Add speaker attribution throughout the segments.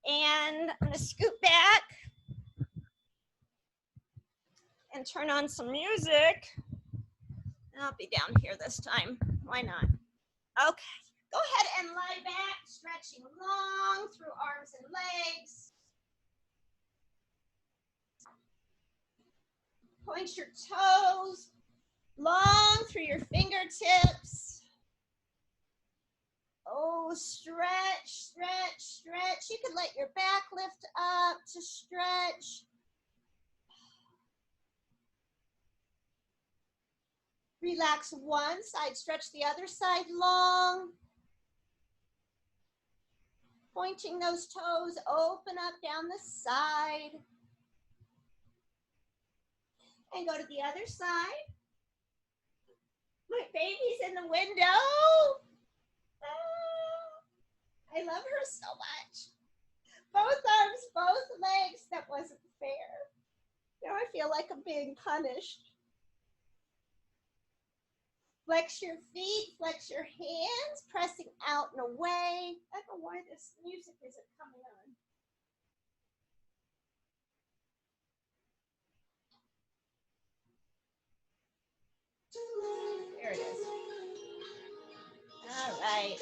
Speaker 1: And I'm gonna scoot back and turn on some music. I'll be down here this time. Why not? Okay, go ahead and lie back, stretching long through arms and legs. Point your toes long through your fingertips. Oh, stretch, stretch, stretch. You can let your back lift up to stretch. Relax one side, stretch the other side long. Pointing those toes, open up down the side. And go to the other side. My baby's in the window. Oh, I love her so much. Both arms, both legs. That wasn't fair. Now I feel like I'm being punished. Flex your feet, flex your hands, pressing out and away. I don't know why this music isn't coming on. There it is. All right.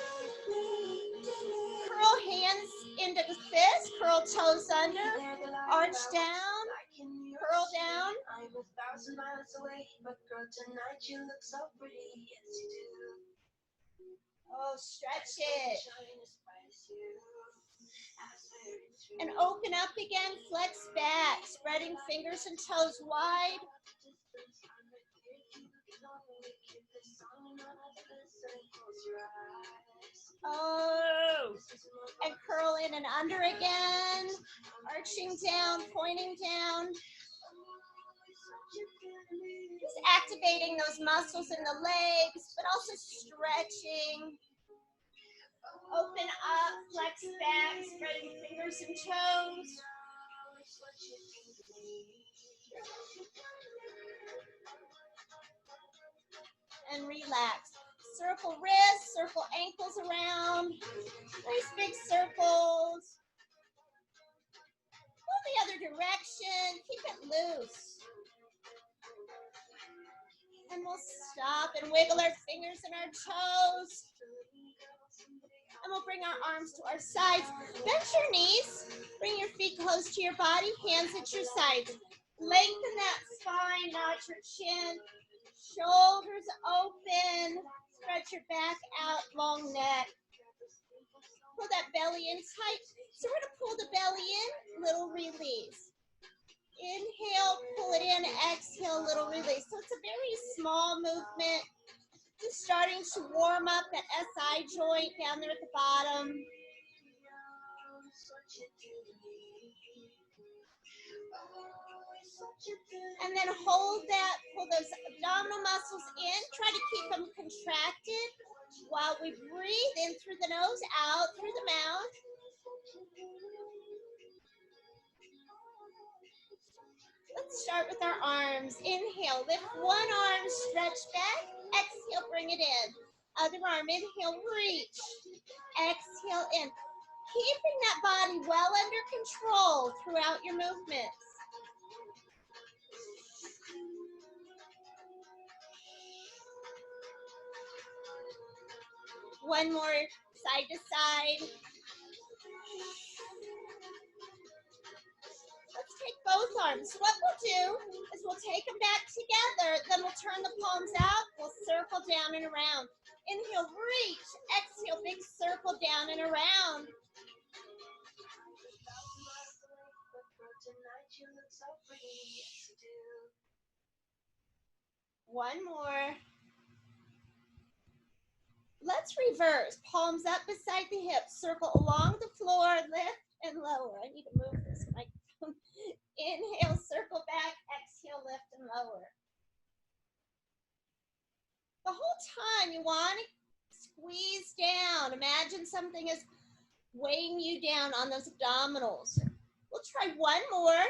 Speaker 1: Curl hands into the fist, curl toes under, arch down, curl down. I'm 1,000 miles away, but girl, tonight you look so pretty. Yes, you do. Oh, stretch it. And open up again, flex back, spreading fingers and toes wide. Oh, and curl in and under again, arching down, pointing down. Just activating those muscles in the legs, but also stretching. Open up, flex back, spreading fingers and toes. And relax. Circle wrists, circle ankles around. Nice big circles. Go the other direction. Keep it loose. And we'll stop and wiggle our fingers and our toes. And we'll bring our arms to our sides. Bend your knees. Bring your feet close to your body. Hands at your sides. Lengthen that spine, nod your chin. Shoulders open. Stretch your back out, long neck. Pull that belly in tight. So we're going to pull the belly in, little release. Inhale, pull it in, exhale, little release. So it's a very small movement. Just starting to warm up that SI joint down there at the bottom. And then hold that, pull those abdominal muscles in. Try to keep them contracted while we breathe in through the nose, out through the mouth. Let's start with our arms. Inhale, lift one arm, stretch back. Exhale, bring it in. Other arm, inhale, reach. Exhale, in. Keeping that body well under control throughout your movements. One more, side to side. Let's take both arms. What we'll do is we'll take them back together, then we'll turn the palms out, we'll circle down and around. Inhale, reach. Exhale, big circle down and around. One more. Let's reverse. Palms up beside the hips. Circle along the floor, lift and lower. I need to move this microphone. Inhale, circle back. Exhale, lift and lower. The whole time you want to squeeze down. Imagine something is weighing you down on those abdominals. We'll try one more.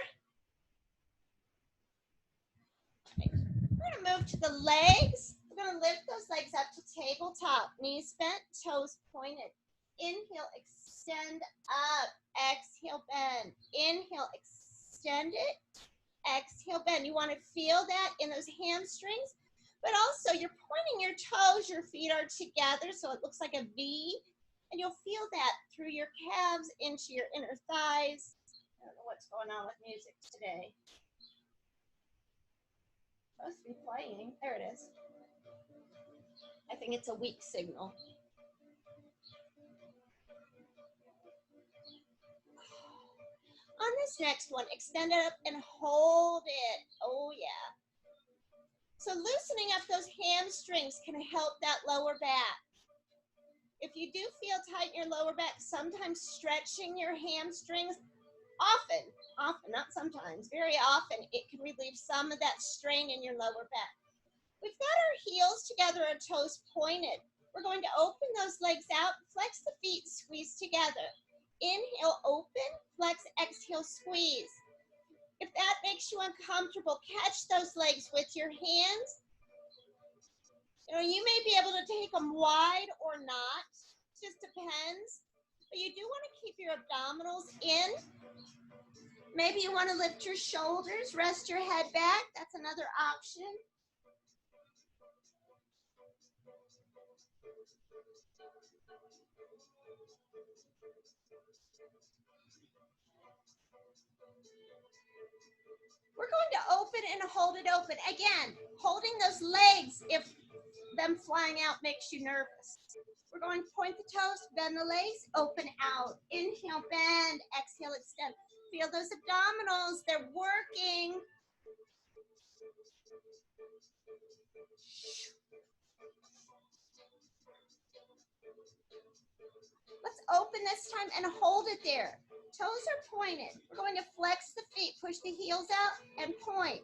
Speaker 1: Okay. We're going to move to the legs. We're going to lift those legs up to tabletop. Knees bent, toes pointed. Inhale, extend up. Exhale. bend. Inhale, extend it. Exhale, bend. You want to feel that in those hamstrings, but also you're pointing your toes, your feet are together, so it looks like a V, and you'll feel that through your calves into your inner thighs. I don't know what's going on with music today. Supposed to be playing. There it is. I think it's a weak signal. On this next one, extend it up and hold it. Oh, yeah. So loosening up those hamstrings can help that lower back. If you do feel tight in your lower back, sometimes stretching your hamstrings, often, not sometimes, very often, it can relieve some of that strain in your lower back. We've got our heels together, our toes pointed. We're going to open those legs out, flex the feet, squeeze together. Inhale, open, flex, exhale, squeeze. If that makes you uncomfortable, catch those legs with your hands. You know, you may be able to take them wide or not, just depends. But you do want to keep your abdominals in. Maybe you want to lift your shoulders, rest your head back. That's another option. We're going to open and hold it open. Again, holding those legs, if them flying out makes you nervous. We're going to point the toes, bend the legs, open out. Inhale, bend, exhale, extend. Feel those abdominals, they're working. Let's open this time and hold it there. Toes are pointed. We're going to flex the feet, push the heels out and point.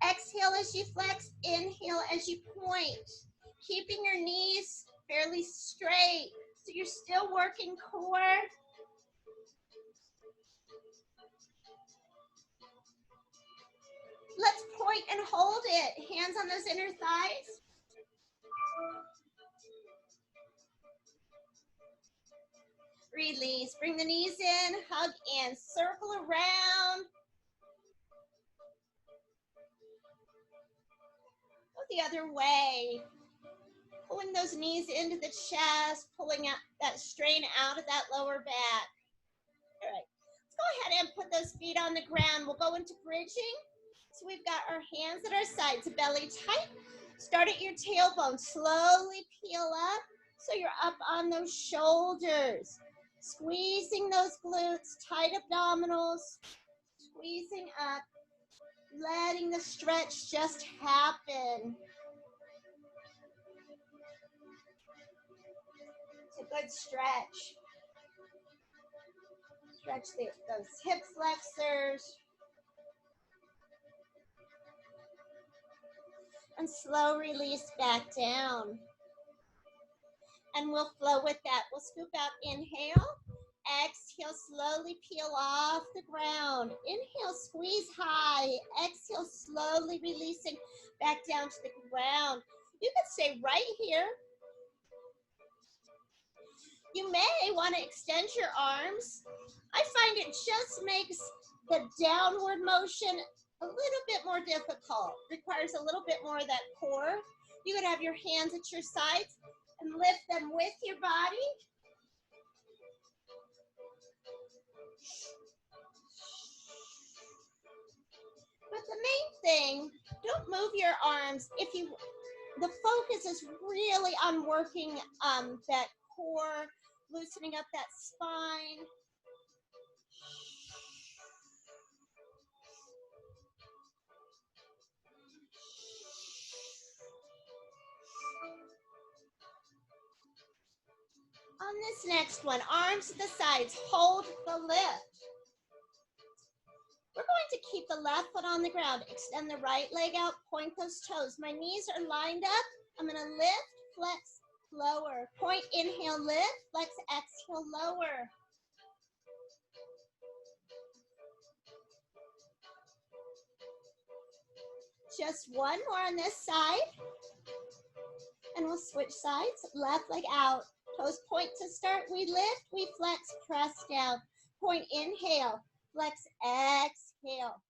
Speaker 1: Exhale as you flex, inhale as you point. Keeping your knees fairly straight, so you're still working core. Let's point and hold it. Hands on those inner thighs. Release. Bring the knees in, hug in, circle around. Go the other way. Pulling those knees into the chest, pulling out that strain out of that lower back. All right, let's go ahead and put those feet on the ground. We'll go into bridging. So we've got our hands at our sides, belly tight. Start at your tailbone, slowly peel up so you're up on those shoulders. Squeezing those glutes, tight abdominals, squeezing up, letting the stretch just happen. It's a good stretch. Stretch those hip flexors. And slow release back down. And we'll flow with that. We'll scoop out, inhale. Exhale, slowly peel off the ground. Inhale, squeeze high. Exhale, slowly releasing back down to the ground. You can stay right here. You may want to extend your arms. I find it just makes the downward motion a little bit more difficult. Requires a little bit more of that core. You could have your hands at your sides and lift them with your body. But the main thing, don't move your arms. The focus is really on working that core, loosening up that spine. On this next one, arms to the sides, hold the lift. We're going to keep the left foot on the ground, extend the right leg out, point those toes. My knees are lined up. I'm going to lift, flex, lower. Point, inhale, lift, flex, exhale, lower. Just one more on this side. And we'll switch sides, left leg out. Toes point to start, we lift, we flex, press down. point, inhale, flex, exhale.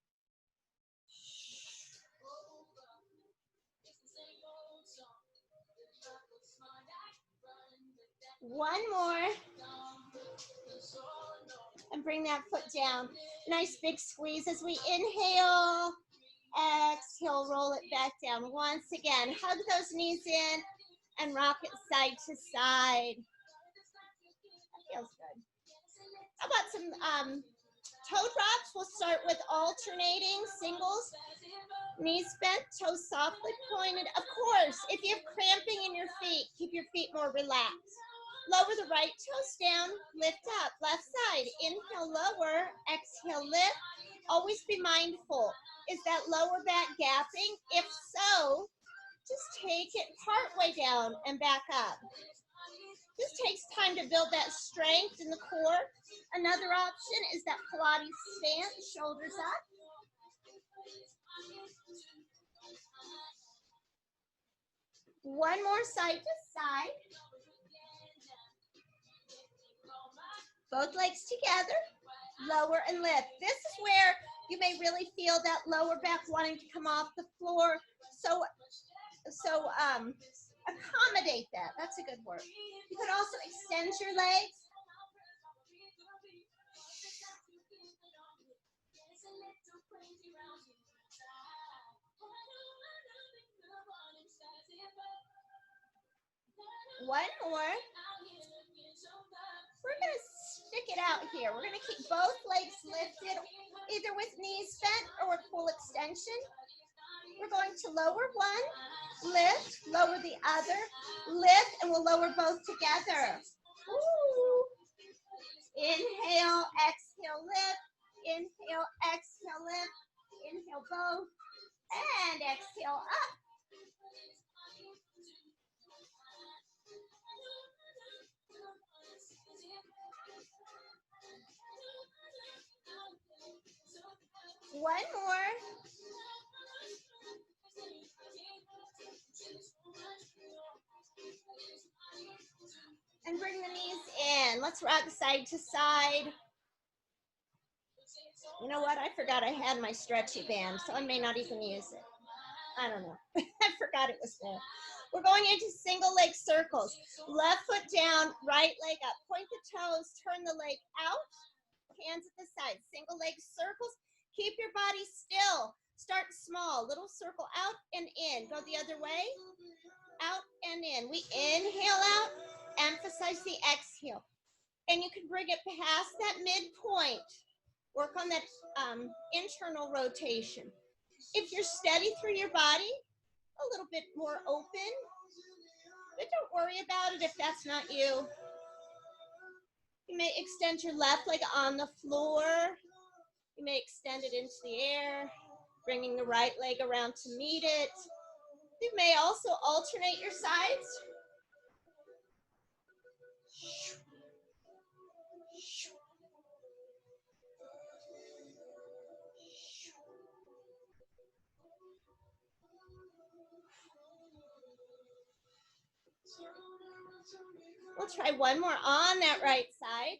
Speaker 1: One more. And bring that foot down. Nice big squeeze as we inhale. Exhale, roll it back down. Once again, hug those knees in and rock it side to side. That feels good. How about some toe drops? We'll start with alternating singles. Knees bent, toes softly pointed. Of course, if you have cramping in your feet, keep your feet more relaxed. Lower the right toes down, lift up, left side. Inhale, lower, exhale, lift. Always be mindful. Is that lower back gapping? If so, just take it partway down and back up. This takes time to build that strength in the core. Another option is that Pilates stance, shoulders up. One more side to side. Both legs together, lower and lift. This is where you may really feel that lower back wanting to come off the floor. So accommodate that. That's a good word. You could also extend your legs. One more. We're going to stick it out here. We're going to keep both legs lifted, either with knees bent or with full extension. We're going to lower one, lift, lower the other, lift, and we'll lower both together. Woo. Inhale, exhale, lift. Inhale, exhale, lift. Inhale, both, and exhale, up. One more. And bring the knees in. Let's rock side to side. You know what? I forgot I had my stretchy band, so I may not even use it. I don't know. I forgot it was there. We're going into single leg circles. Left foot down, right leg up. Point the toes, turn the leg out. Hands at the side. Single leg circles. Keep your body still. Start small. Little circle out and in. Go the other way. Out and in. We inhale out. Emphasize the exhale. And you can bring it past that midpoint. Work on that internal rotation. If you're steady through your body, a little bit more open. But don't worry about it if that's not you. You may extend your left leg on the floor. You may extend it into the air, bringing the right leg around to meet it. You may also alternate your sides. We'll try one more on that right side.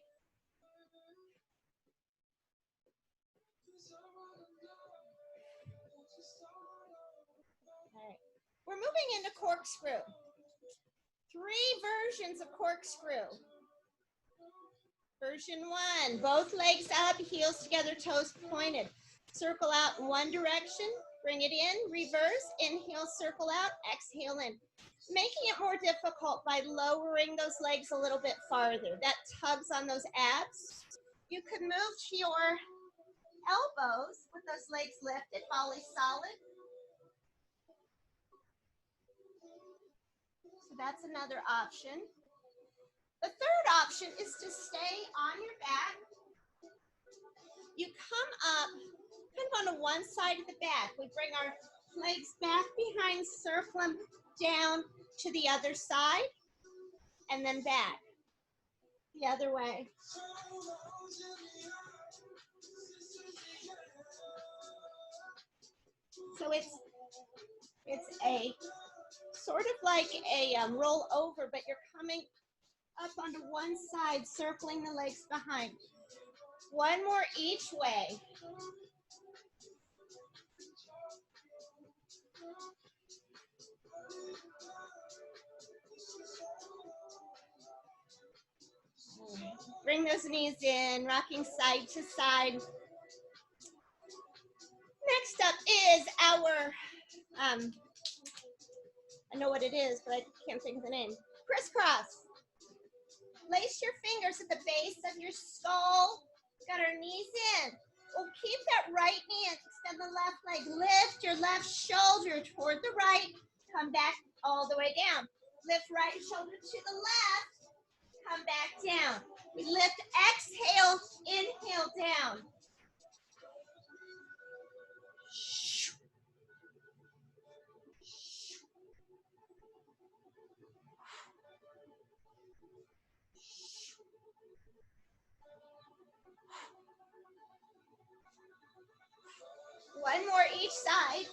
Speaker 1: All right. We're moving into corkscrew. 3 versions of corkscrew. Version 1, both legs up, heels together, toes pointed. Circle out in one direction, bring it in, reverse, inhale, circle out, exhale in. Making it more difficult by lowering those legs a little bit farther. That tugs on those abs. You could move to your elbows with those legs lifted, volley solid. So that's another option. The third option is to stay on your back. You come up kind of on one side of the back. We bring our legs back behind, circle them down to the other side, and then back the other way. So it's a sort of like a roll over, but you're coming up onto one side, circling the legs behind. One more each way. Bring those knees in, rocking side to side. Next up is our, I know what it is, but I can't think of the name. Crisscross. Place your fingers at the base of your skull. Got our knees in. We'll keep that right knee in. Extend the left leg. Lift your left shoulder toward the right. Come back all the way down. Lift right shoulder to the left. Come back down. We lift, exhale, inhale down. One more each side.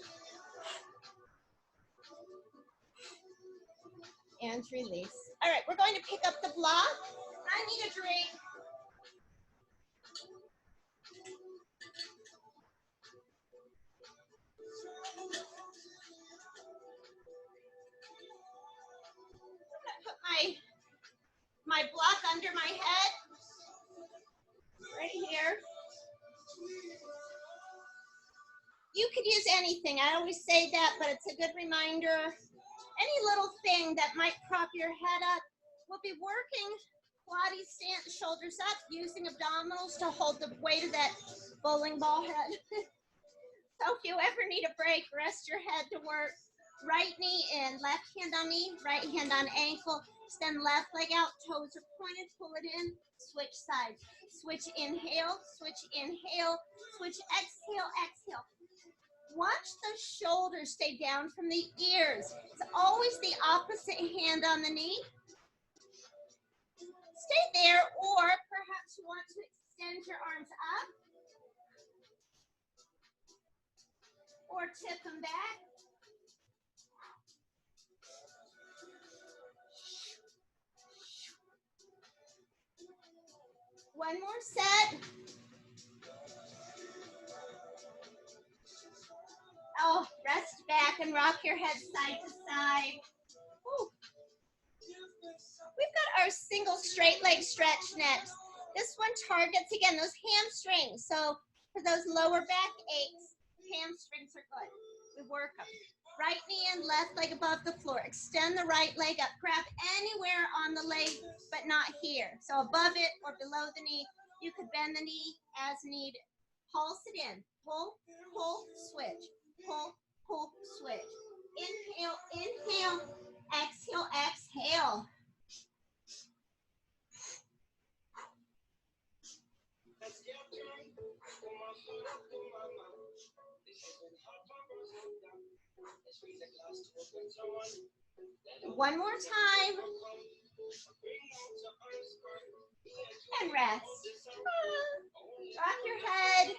Speaker 1: And release. All right, we're going to pick up the block. I need a drink. I'm gonna put my block under my head, right here. You could use anything. I always say that, but it's a good reminder. Any little thing that might prop your head up. We'll be working Pilates stance, shoulders up, using abdominals to hold the weight of that bowling ball head. So if you ever need a break, rest your head to work. Right knee in, left hand on knee, right hand on ankle. Extend left leg out, toes are pointed, pull it in, switch sides. Switch inhale, switch inhale, switch exhale, exhale. Watch the shoulders stay down from the ears. It's always the opposite hand on the knee. Stay there, or perhaps you want to extend your arms up or tip them back. One more set. Oh, rest back and rock your head side to side. Ooh. We've got our single straight leg stretch next. This one targets, again, those hamstrings. So for those lower back aches, hamstrings are good. We work them. Right knee in, left leg above the floor. Extend the right leg up. Grab anywhere on the leg, but not here. So above it or below the knee. You could bend the knee as needed. Pulse it in. Pull, pull, switch. Pull, pull, switch. Inhale, inhale. Exhale, exhale. One more time. And rest. Rock your head.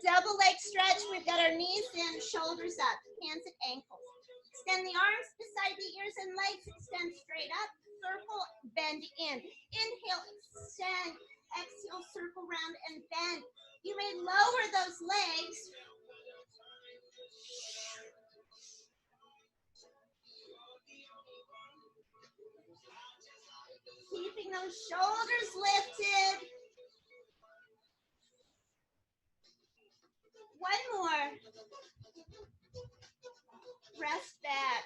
Speaker 1: Double leg stretch. We've got our knees in, shoulders up, hands at ankles. Extend the arms beside the ears and legs. Extend straight up. Circle, bend in. Inhale, extend. Exhale, circle round and bend. You may lower those legs. Keeping those shoulders lifted. One more. Rest back.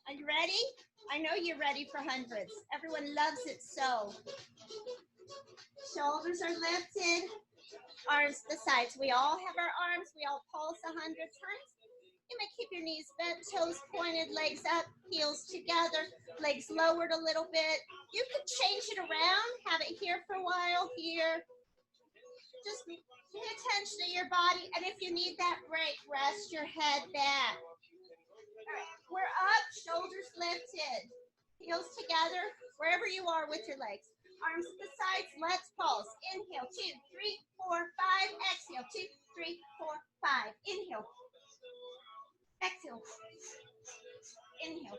Speaker 1: Are you ready? I know you're ready for hundreds. Everyone loves it so. Shoulders are lifted. Arms to the sides. We all have our arms. We all pulse 100 times. You may keep your knees bent, toes pointed, legs up, heels together, legs lowered a little bit. You could change it around, have it here for a while, here. Just pay attention to your body, and if you need that break, rest your head back. All right, we're up, shoulders lifted, heels together, wherever you are with your legs. Arms to the sides, let's pulse. Inhale, 2, 3, 4, 5. Exhale, 2, 3, 4, 5. Inhale. Exhale. Inhale.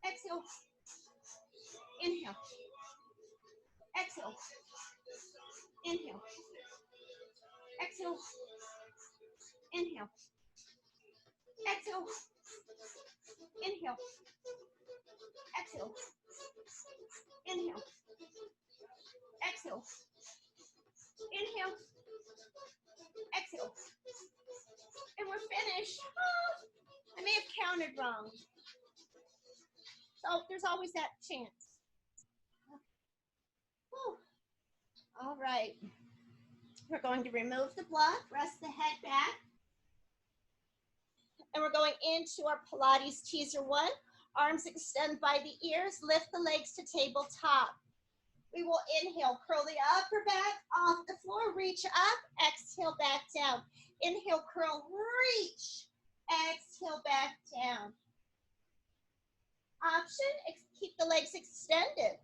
Speaker 1: Exhale. Inhale. Exhale. Inhale. Exhale. Inhale. Exhale. Inhale. Exhale. Inhale. Exhale. Inhale. Exhale. And we're finished. I may have counted wrong. So there's always that chance. Whew. All right. We're going to remove the block, rest the head back. And we're going into our Pilates teaser one. Arms extend by the ears, lift the legs to tabletop. We will inhale, curl the upper back off the floor, reach up, exhale back down. Inhale, curl, reach, exhale back down. Option, keep the legs extended.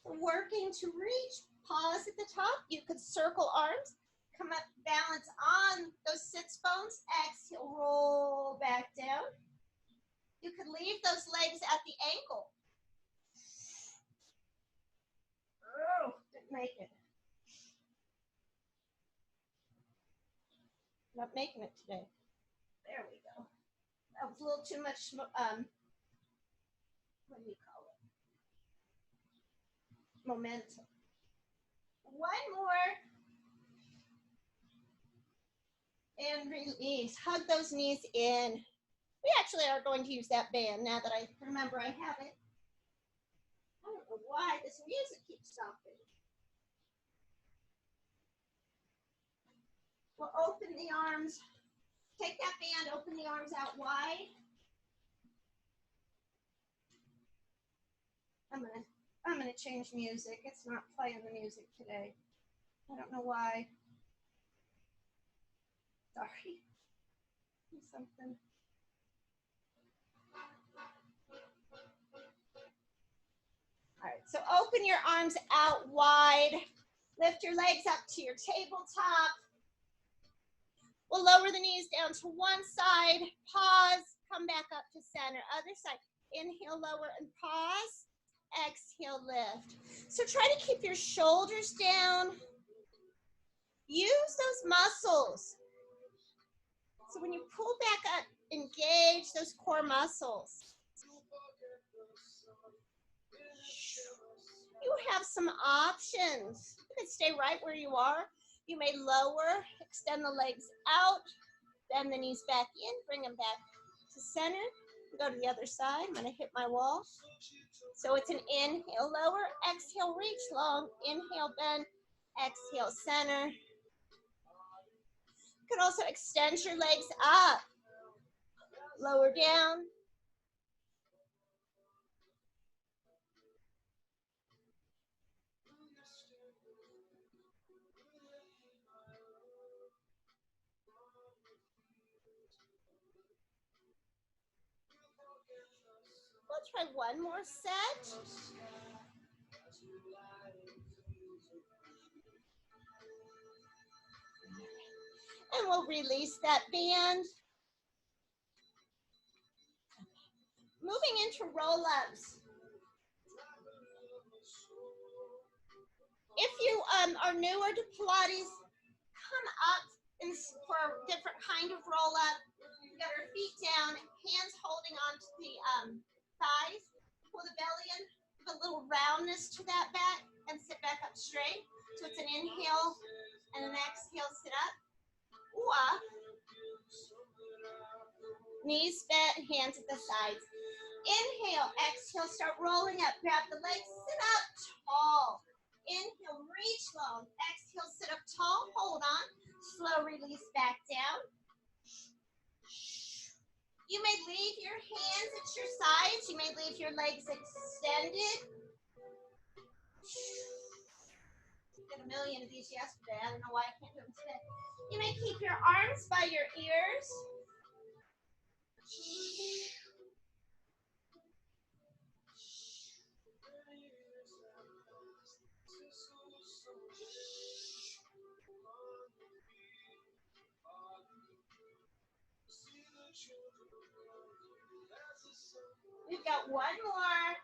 Speaker 1: Working to reach, pause at the top. You could circle arms, come up, balance on those sits bones, exhale, roll back down. You could leave those legs at the ankle. Oh, didn't make it. Not making it today. There we go. That was a little too much, what do you call it? Momentum. One more. And release. Hug those knees in. We actually are going to use that band now that I remember I have it. I don't know why this music keeps stopping. We'll open the arms. Take that band, open the arms out wide. I'm gonna change music. It's not playing the music today. I don't know why. Sorry. Something. All right, so open your arms out wide. Lift your legs up to your tabletop. We'll lower the knees down to one side. Pause, come back up to center. Other side. Inhale, lower, and pause. Exhale, lift. So try to keep your shoulders down. Use those muscles. So when you pull back up, engage those core muscles. You have some options. You can stay right where you are. You may lower, extend the legs out, bend the knees back in, bring them back to center. Go to the other side. I'm going to hit my wall. So it's an inhale, lower, exhale, reach long, inhale, bend, exhale, center. You could also extend your legs up, lower down. We'll try one more set. And we'll release that band. Moving into roll-ups. If you are newer to Pilates, come up for a different kind of roll-up. We've got our feet down, hands holding onto the thighs. Pull the belly in, give a little roundness to that back, and sit back up straight. So it's an inhale and an exhale, sit up. Or knees bent, hands at the sides. Inhale, exhale, start rolling up. Grab the legs, sit up tall. Inhale, reach long. Exhale, sit up tall. Hold on. Slow release back down. You may leave your hands at your sides. You may leave your legs extended. Did a million of these yesterday. I don't know why I can't do them today. You may keep your arms by your ears. We've got one more.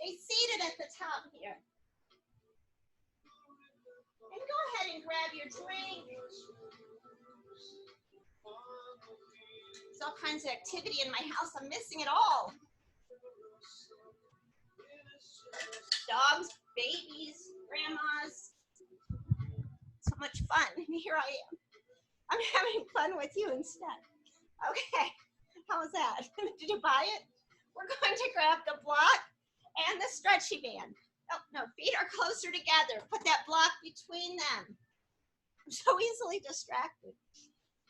Speaker 1: Stay seated at the top here. And go ahead and grab your drink. There's all kinds of activity in my house. I'm missing it all. Dogs, babies, grandmas. So much fun. And here I am. I'm having fun with you instead. Okay. How was that? Did you buy it? We're going to grab the block and the stretchy band. Oh, no, feet are closer together. Put that block between them. I'm so easily distracted.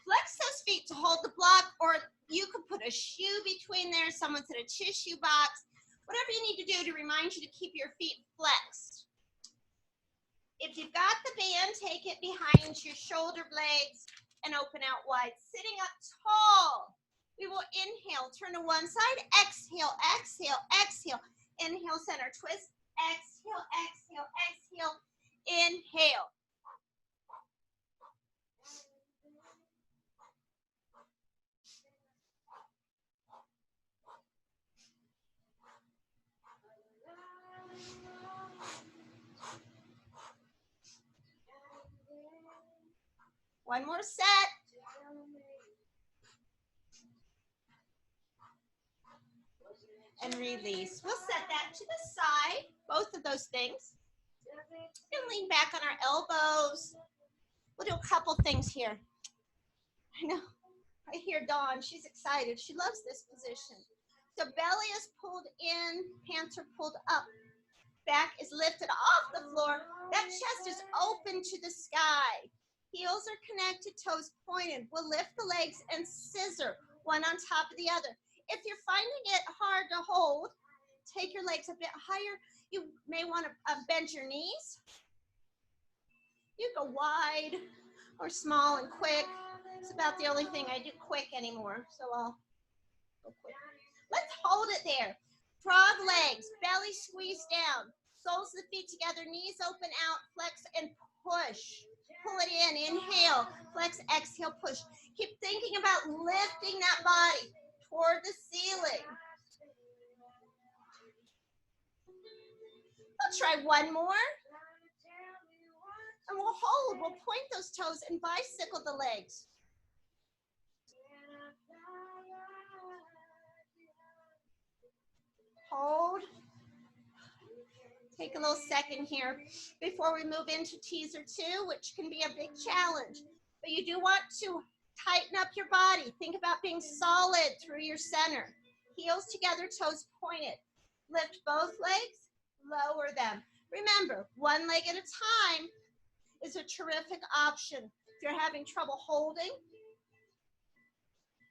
Speaker 1: Flex those feet to hold the block, or you could put a shoe between there. Someone said a tissue box. Whatever you need to do to remind you to keep your feet flexed. If you've got the band, take it behind your shoulder blades and open out wide. Sitting up tall. We will inhale, turn to one side, exhale, exhale, exhale. Inhale, center twist, exhale, exhale, exhale, inhale. One more set. And release. We'll set that to the side, both of those things. And lean back on our elbows. We'll do a couple things here. I know, I hear Dawn, she's excited. She loves this position. So belly is pulled in, pants are pulled up. Back is lifted off the floor. That chest is open to the sky. Heels are connected, toes pointed. We'll lift the legs and scissor, one on top of the other. If you're finding it hard to hold, take your legs a bit higher. You may want to bend your knees. You go wide or small and quick. It's about the only thing I do quick anymore, so I'll go quick. Let's hold it there. Frog legs, belly squeeze down. Soles of the feet together, knees open out, flex and push. Pull it in, inhale, flex, exhale, push. Keep thinking about lifting that body toward the ceiling. I'll try one more. And we'll hold, we'll point those toes and bicycle the legs. Hold. Take a little second here before we move into teaser 2, which can be a big challenge. But you do want to tighten up your body. Think about being solid through your center. Heels together, toes pointed. Lift both legs, lower them. Remember, one leg at a time is a terrific option. If you're having trouble holding,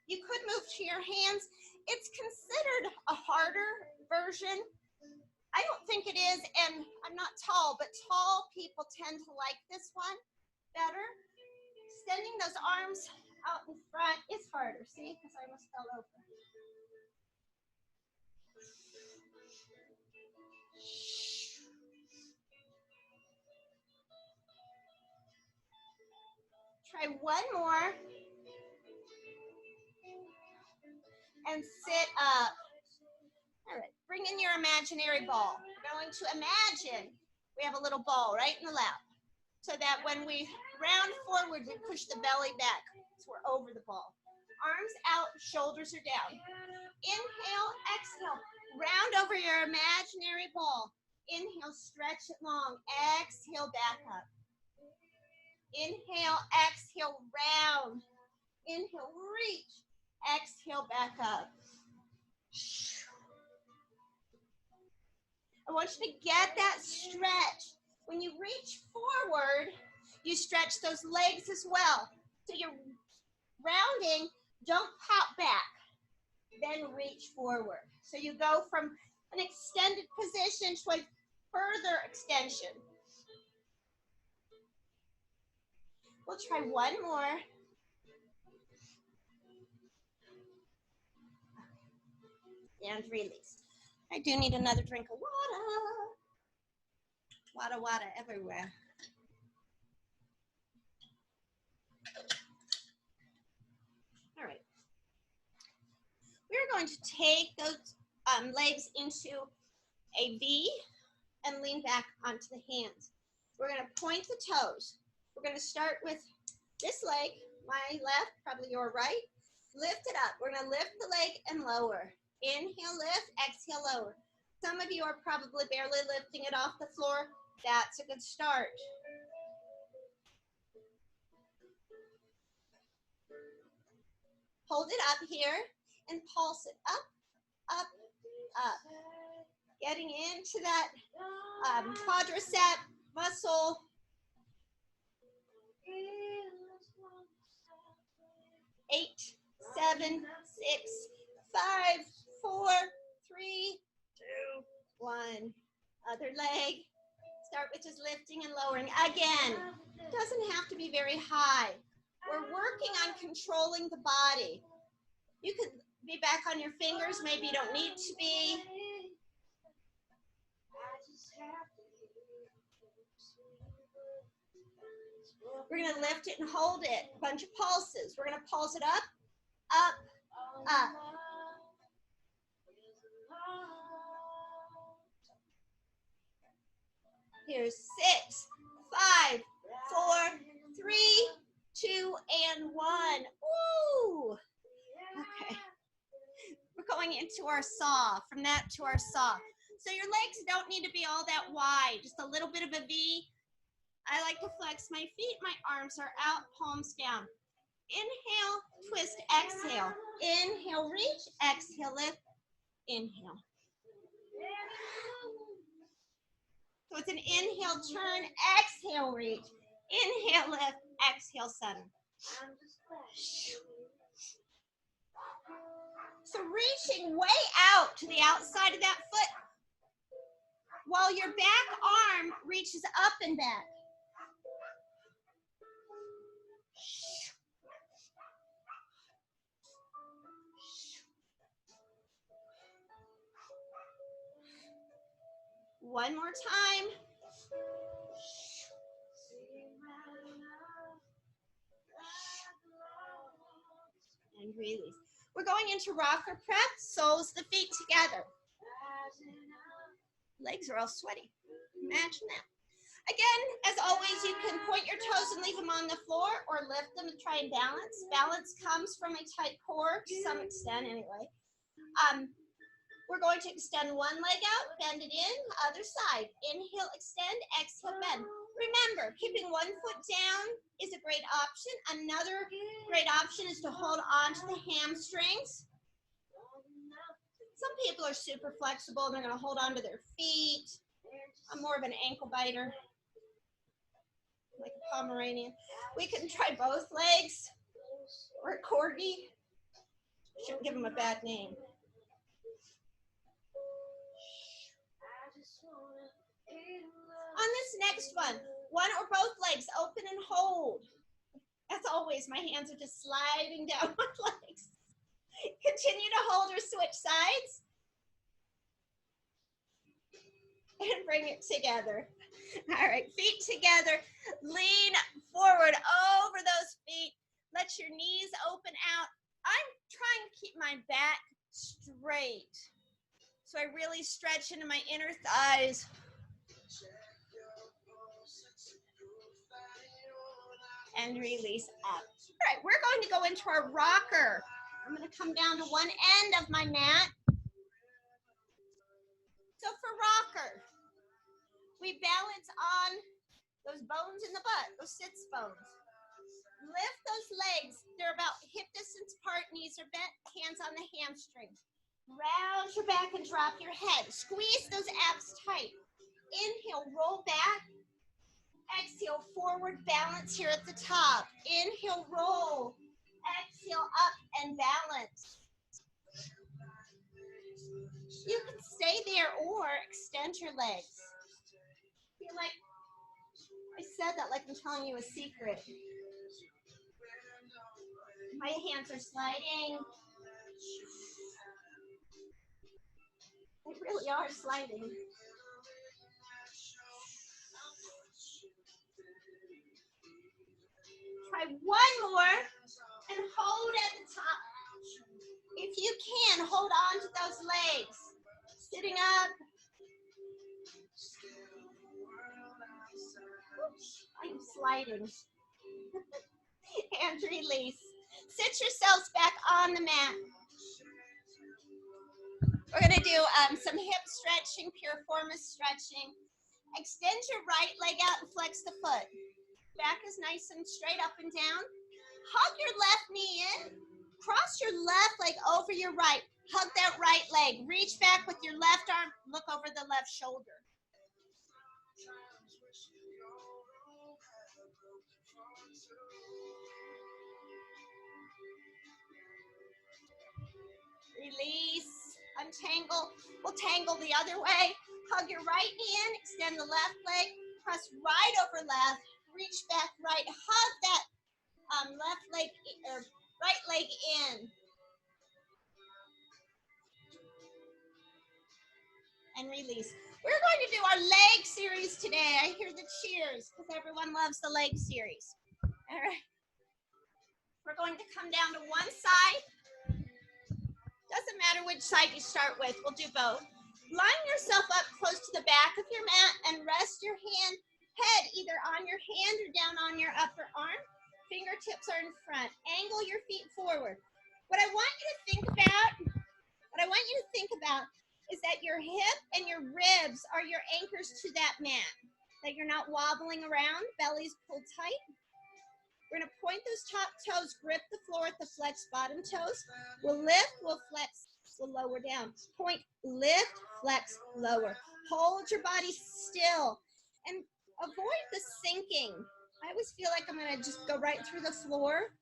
Speaker 1: you could move to your hands. It's considered a harder version. I don't think it is, and I'm not tall, but tall people tend to like this one better. Extending those arms out in front is harder, see, because I almost fell over. Try one more. And sit up. All right, bring in your imaginary ball. We're going to imagine we have a little ball right in the lap, so that when we round forward, we push the belly back, so we're over the ball. Arms out, shoulders are down. Inhale, exhale, round over your imaginary ball. Inhale, stretch it long. Exhale, back up. Inhale, exhale, round. Inhale, reach. Exhale, back up. I want you to get that stretch. When you reach forward, you stretch those legs as well. So you're rounding, don't pop back, then reach forward. So you go from an extended position to a further extension. We'll try one more. And release. I do need another drink of water. Water, water everywhere. All right. We're going to take those legs into a V and lean back onto the hands. We're going to point the toes. We're going to start with this leg, my left, probably your right. Lift it up. We're going to lift the leg and lower. Inhale, lift, exhale, lower. Some of you are probably barely lifting it off the floor. That's a good start. Hold it up here and pulse it up, up, up. Getting into that quadricep muscle. 8, 7, 6, 5, 4, 3, 2, 1. Other leg. Start with just lifting and lowering. Again, it doesn't have to be very high. We're working on controlling the body. You could be back on your fingers. Maybe you don't need to be. We're going to lift it and hold it. A bunch of pulses. We're going to pulse it up, up, up. Here's 6, 5, 4, 3, 2, and 1. Woo! Okay. We're going into our saw, from that to our saw. So your legs don't need to be all that wide, just a little bit of a V. I like to flex my feet, my arms are out, palms down. Inhale, twist, exhale. Inhale, reach, exhale, lift, inhale. So it's an inhale, turn, exhale, reach. Inhale, lift, exhale, center. So reaching way out to the outside of that foot while your back arm reaches up and back. One more time. And release. We're going into rocker prep, soles the feet together. Legs are all sweaty. Imagine that. Again, as always, you can point your toes and leave them on the floor or lift them and try and balance. Balance comes from a tight core to some extent anyway. We're going to extend one leg out, bend it in, other side. Inhale, extend, exhale, bend. Remember, keeping one foot down is a great option. Another great option is to hold on to the hamstrings. Some people are super flexible and they're going to hold on to their feet. I'm more of an ankle biter, like a Pomeranian. We can try both legs or a corgi. Shouldn't give them a bad name. On this next one or both legs open and hold. As always, my hands are just sliding down my legs. Continue to hold or switch sides. And bring it together. All right, feet together. Lean forward over those feet. Let your knees open out. I'm trying to keep my back straight. So I really stretch into my inner thighs. And release up. All right, we're going to go into our rocker. I'm going to come down to one end of my mat. So for rocker, we balance on those bones in the butt, those sits bones. Lift those legs. They're about hip distance apart, knees are bent, hands on the hamstrings. Round your back and drop your head. Squeeze those abs tight. Inhale, roll back. Exhale, forward balance here at the top. Inhale, roll. Exhale, up and balance. You can stay there or extend your legs. Feel like I said that like I'm telling you a secret. My hands are sliding. They really are sliding. Try one more and hold at the top. If you can, hold on to those legs. Sitting up. Oops, I'm sliding. And release. Sit yourselves back on the mat. We're going to do some hip stretching, piriformis stretching. Extend your right leg out and flex the foot. Back is nice and straight up and down. Hug your left knee in. Cross your left leg over your right. Hug that right leg. Reach back with your left arm. Look over the left shoulder. Release. Untangle. We'll tangle the other way. Hug your right knee in. Extend the left leg. Press right over left. Reach back right. Hug that left leg or right leg in. And release. We're going to do our leg series today. I hear the cheers because everyone loves the leg series. All right. We're going to come down to one side. Doesn't matter which side you start with. We'll do both. Line yourself up close to the back of your mat and rest your head either on your hand or down on your upper arm. Fingertips are in front. Angle your feet forward. What I want you to think about is that your hip and your ribs are your anchors to that mat. That you're not wobbling around, belly's pulled tight. We're going to point those top toes, grip the floor at the flex bottom toes. We'll lift, we'll flex, we'll lower down. Point, lift, flex, lower. Hold your body still and avoid the sinking. I always feel like I'm going to just go right through the floor.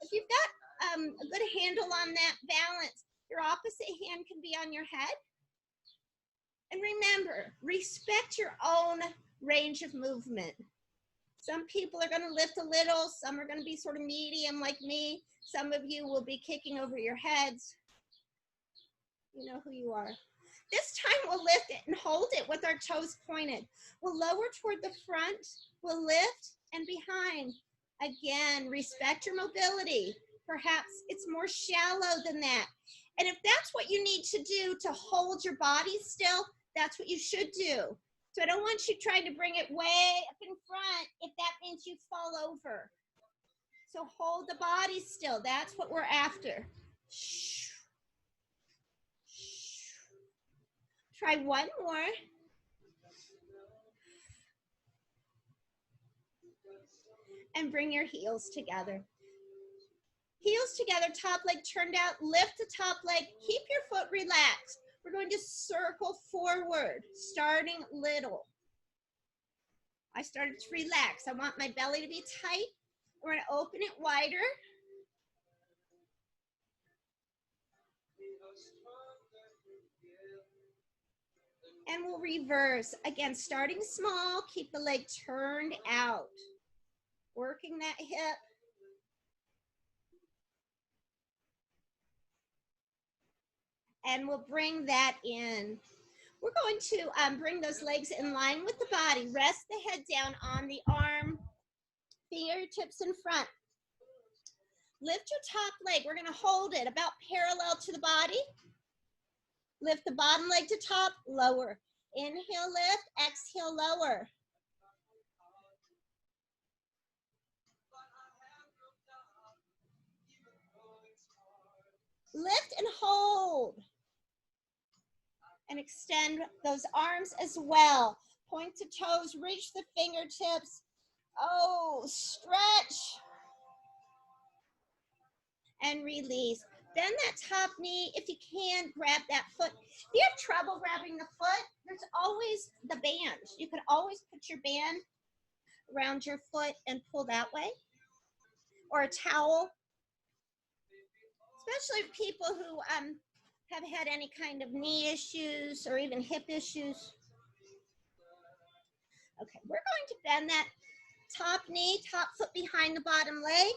Speaker 1: If you've got a good handle on that balance, your opposite hand can be on your head. And remember, respect your own range of movement. Some people are going to lift a little. Some are going to be sort of medium like me. Some of you will be kicking over your heads. You know who you are. This time we'll lift it and hold it with our toes pointed. We'll lower toward the front. We'll lift and behind. Again, respect your mobility. Perhaps it's more shallow than that. And if that's what you need to do to hold your body still, that's what you should do. So I don't want you trying to bring it way up in front if that means you fall over. So hold the body still. That's what we're after. Try one more. And bring your heels together. Heels together, top leg turned out. Lift the top leg. Keep your foot relaxed. We're going to circle forward, starting little. I started to relax. I want my belly to be tight. We're going to open it wider. And we'll reverse. Again, starting small, keep the leg turned out. Working that hip. And we'll bring that in. We're going to bring those legs in line with the body. Rest the head down on the arm, fingertips in front. Lift your top leg. We're going to hold it about parallel to the body. Lift the bottom leg to top, lower. Inhale, lift, exhale, lower. Lift and hold. And extend those arms as well. Point to toes, reach the fingertips. Oh, stretch. And release. Bend that top knee. If you can, grab that foot. If you have trouble grabbing the foot, there's always the band. You could always put your band around your foot and pull that way. Or a towel. Especially people who have had any kind of knee issues or even hip issues. Okay, we're going to bend that top knee, top foot behind the bottom leg.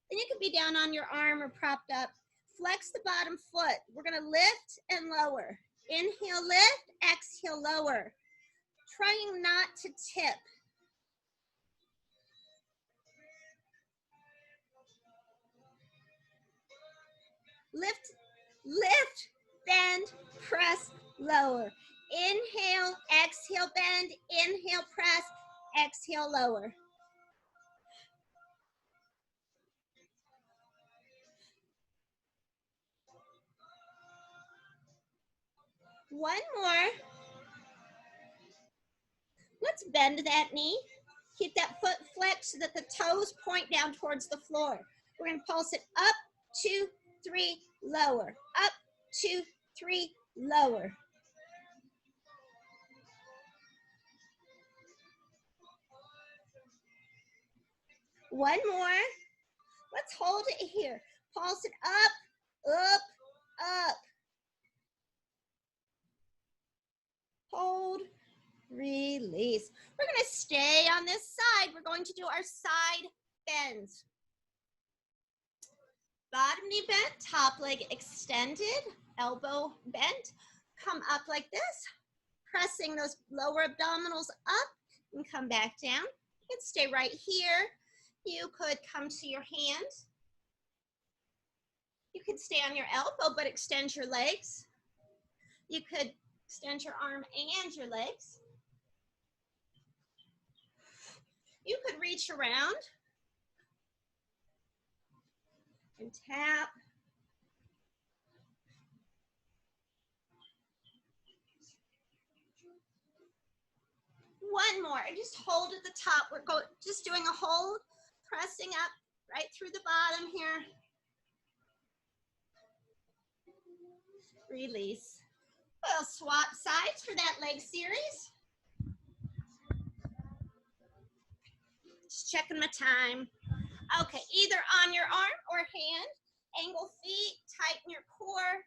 Speaker 1: Then you can be down on your arm or propped up. Flex the bottom foot. We're going to lift and lower. Inhale, lift, exhale, lower. Trying not to tip. Lift lower. Inhale, exhale, bend, inhale, press, exhale, lower. One more. Let's bend that knee. Keep that foot flexed so that the toes point down towards the floor. We're going to pulse it up, 2, 3, lower. Up, 2, 3, lower. One more. Let's hold it here. Pulse it up, up, up. Hold, release. We're going to stay on this side. We're going to do our side bends. Bottom knee bent, top leg extended, elbow bent. Come up like this, pressing those lower abdominals up and come back down. You can stay right here. You could come to your hands. You could stay on your elbow, but extend your legs. You could extend your arm and your legs. You could reach around and tap. One more, and just hold at the top. We're just doing a hold, pressing up right through the bottom here. Release. We'll swap sides for that leg series. Just checking my time. Okay, either on your arm or hand. Angle feet, tighten your core.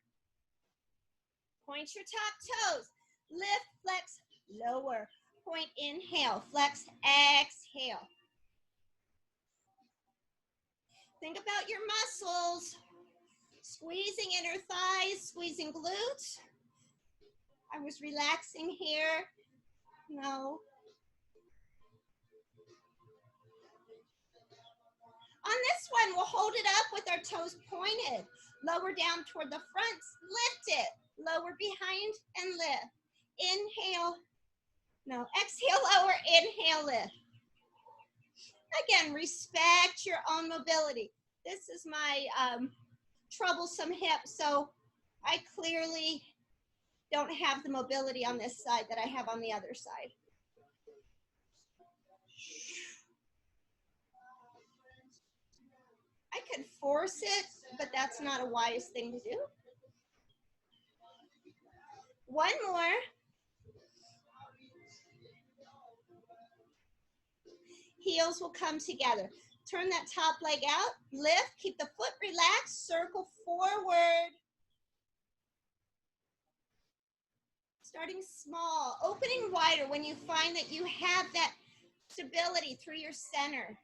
Speaker 1: Point your top toes. Lift, flex, lower. Point, inhale, flex, exhale. Think about your muscles. Squeezing inner thighs, squeezing glutes. I was relaxing here. No. On this one, we'll hold it up with our toes pointed. Lower down toward the front, lift it. Lower behind and lift. Inhale. No, exhale, lower, inhale, lift. Again, respect your own mobility. This is my troublesome hip, so I clearly don't have the mobility on this side that I have on the other side. I could force it, but that's not a wise thing to do. One more. Heels will come together. Turn that top leg out, lift, keep the foot relaxed, circle forward. Starting small, opening wider when you find that you have that stability through your center.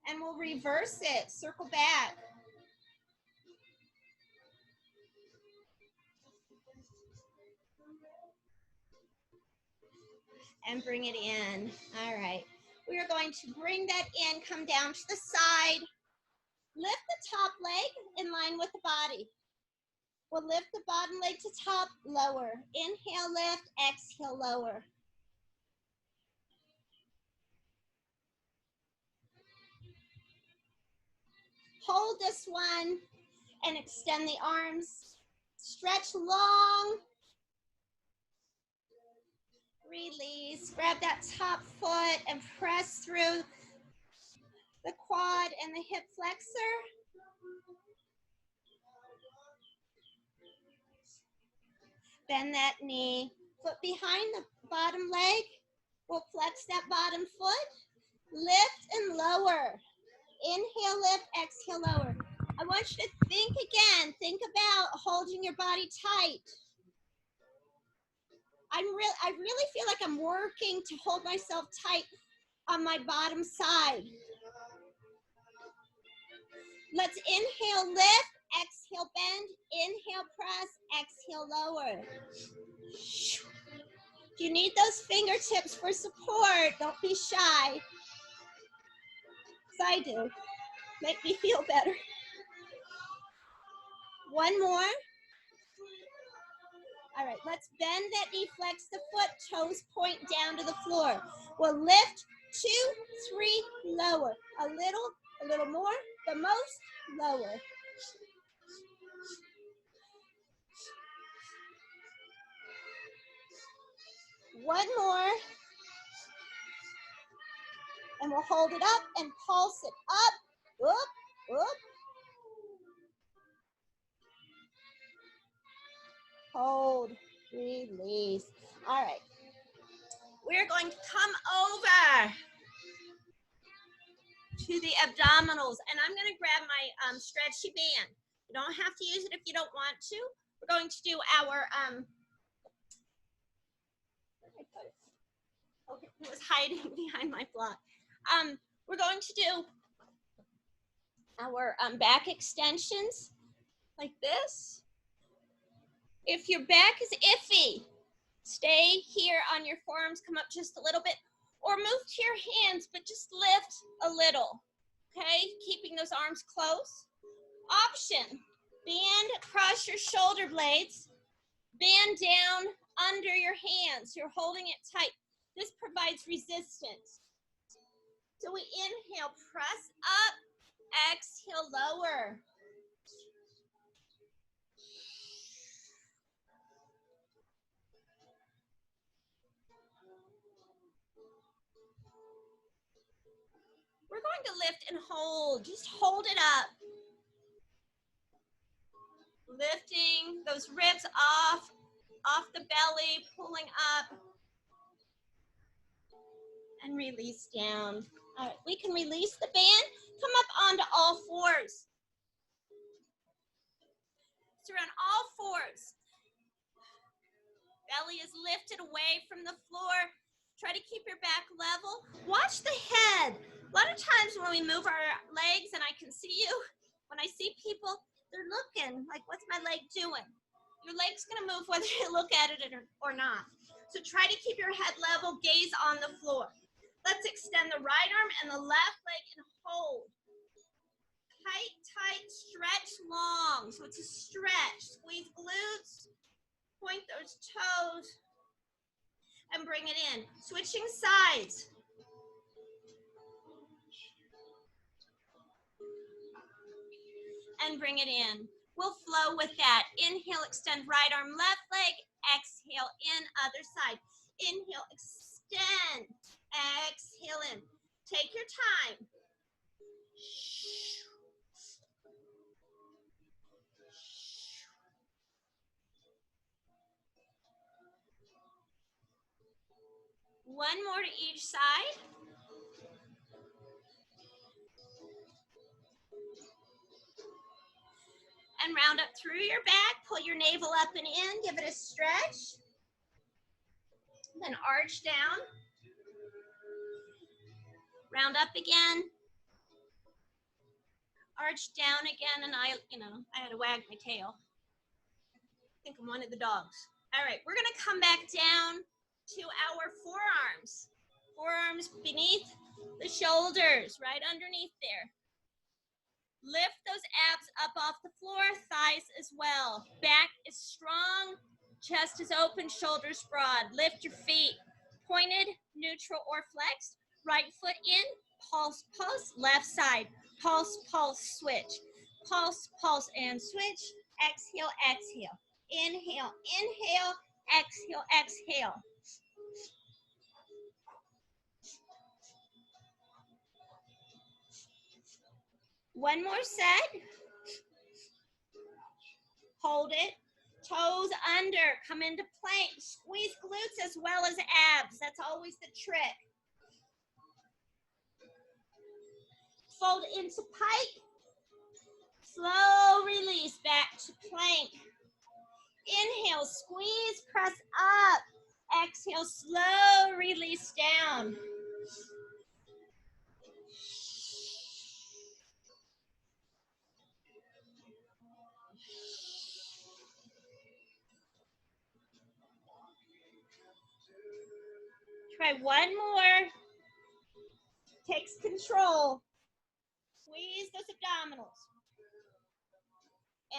Speaker 1: And we'll reverse it, circle back. And bring it in. All right. We are going to bring that in, come down to the side. Lift the top leg in line with the body. We'll lift the bottom leg to top, lower. Inhale, lift, exhale, lower. Hold this one and extend the arms. Stretch long. Release. Grab that top foot and press through the quad and the hip flexor. Bend that knee. Foot behind the bottom leg. We'll flex that bottom foot. Lift and lower. Inhale, lift, exhale, lower. I want you to think again. Think about holding your body tight. I really feel like I'm working to hold myself tight on my bottom side. Let's inhale, lift, exhale, bend, inhale, press, exhale, lower. If you need those fingertips for support, don't be shy. As I do. Make me feel better. One more. All right, let's bend that knee, flex the foot, toes point down to the floor. We'll lift, 2, 3, lower. A little more, the most, lower. One more. And we'll hold it up and pulse it up, up. Hold, release. All right. We're going to come over to the abdominals, and I'm going to grab my stretchy band. You don't have to use it if you don't want to. We're going to do our, okay, it was hiding behind my block. We're going to do our back extensions like this. If your back is iffy, stay here on your forearms, come up just a little bit, or move to your hands, but just lift a little, okay? Keeping those arms close. Option, band across your shoulder blades, band down under your hands. You're holding it tight. This provides resistance. So we inhale, press up, exhale, lower. We're going to lift and hold. Just hold it up. Lifting those ribs off the belly, pulling up, and release down. All right, we can release the band, come up onto all fours. So we're on all fours. Belly is lifted away from the floor. Try to keep your back level. Watch the head. A lot of times when we move our legs, and I can see you, when I see people, they're looking like, what's my leg doing? Your leg's gonna move whether you look at it or not. So try to keep your head level, gaze on the floor. Let's extend the right arm and the left leg and hold. Tight, tight, stretch long. So it's a stretch. Squeeze glutes, point those toes, and bring it in. Switching sides. And bring it in. We'll flow with that. Inhale, extend right arm, left leg. Exhale, in, other side. Inhale, extend. Exhale in. Take your time. One more to each side. And round up through your back. Pull your navel up and in. Give it a stretch. Then arch down. Round up again. Arch down again. And I had to wag my tail. I think I'm one of the dogs. All right, we're gonna come back down to our forearms. Forearms beneath the shoulders, right underneath there. Lift those abs up off the floor, thighs as well. Back is strong, chest is open, shoulders broad. Lift your feet, pointed, neutral, or flexed. Right foot in, pulse, pulse, left side. Pulse, pulse, switch. Pulse, pulse, and switch. Exhale, exhale. Inhale, inhale, exhale, exhale. One more set. Hold it. Toes under. Come into plank. Squeeze glutes as well as abs. That's always the trick. Fold into pike. Slow release back to plank. Inhale, squeeze, press up. Exhale, slow release down. Try one more. Takes control. Squeeze those abdominals.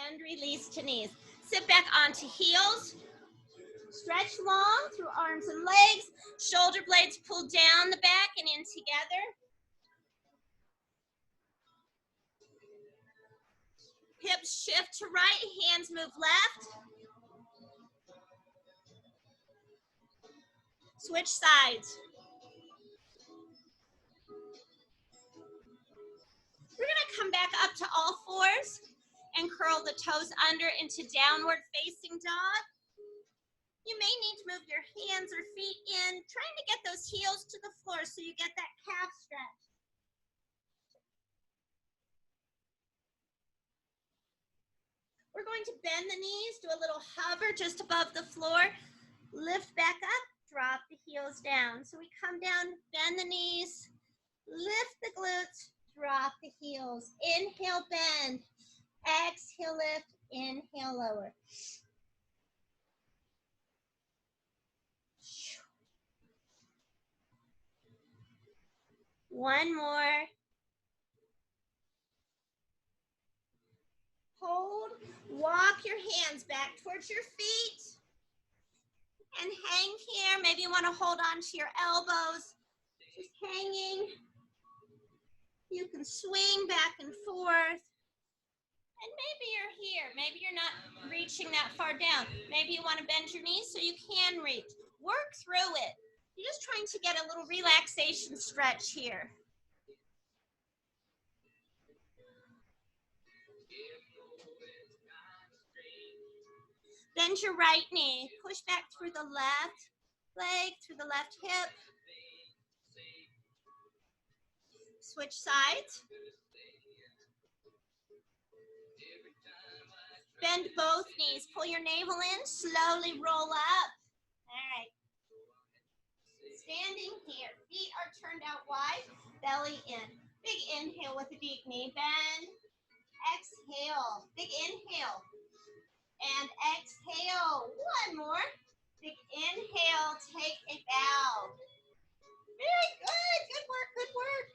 Speaker 1: And release to knees. Sit back onto heels. Stretch long through arms and legs. Shoulder blades pull down the back and in together. Hips shift to right, hands move left. Switch sides. We're gonna come back up to all fours and curl the toes under into downward facing dog. You may need to move your hands or feet in, trying to get those heels to the floor so you get that calf stretch. We're going to bend the knees, do a little hover just above the floor, lift back up, drop the heels down. So we come down, bend the knees, lift the glutes, drop the heels. Inhale, bend. Exhale, lift. Inhale, lower. One more. Hold. Walk your hands back towards your feet. And hang here. Maybe you want to hold on to your elbows. Just hanging. You can swing back and forth. And maybe you're here. Maybe you're not reaching that far down. Maybe you want to bend your knees so you can reach. Work through it. You're just trying to get a little relaxation stretch here. Bend your right knee. Push back through the left leg, through the left hip. Switch sides. Bend both knees. Pull your navel in. Slowly roll up. All right. Standing here. Feet are turned out wide. Belly in. Big inhale with a deep knee bend. Exhale. Big inhale. And exhale. One more. Big inhale. Take a bow. Very good. Good work. Good work.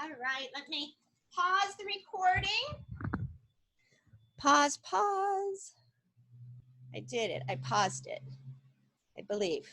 Speaker 1: All right. Let me pause the recording. Pause. I did it. I paused it, I believe.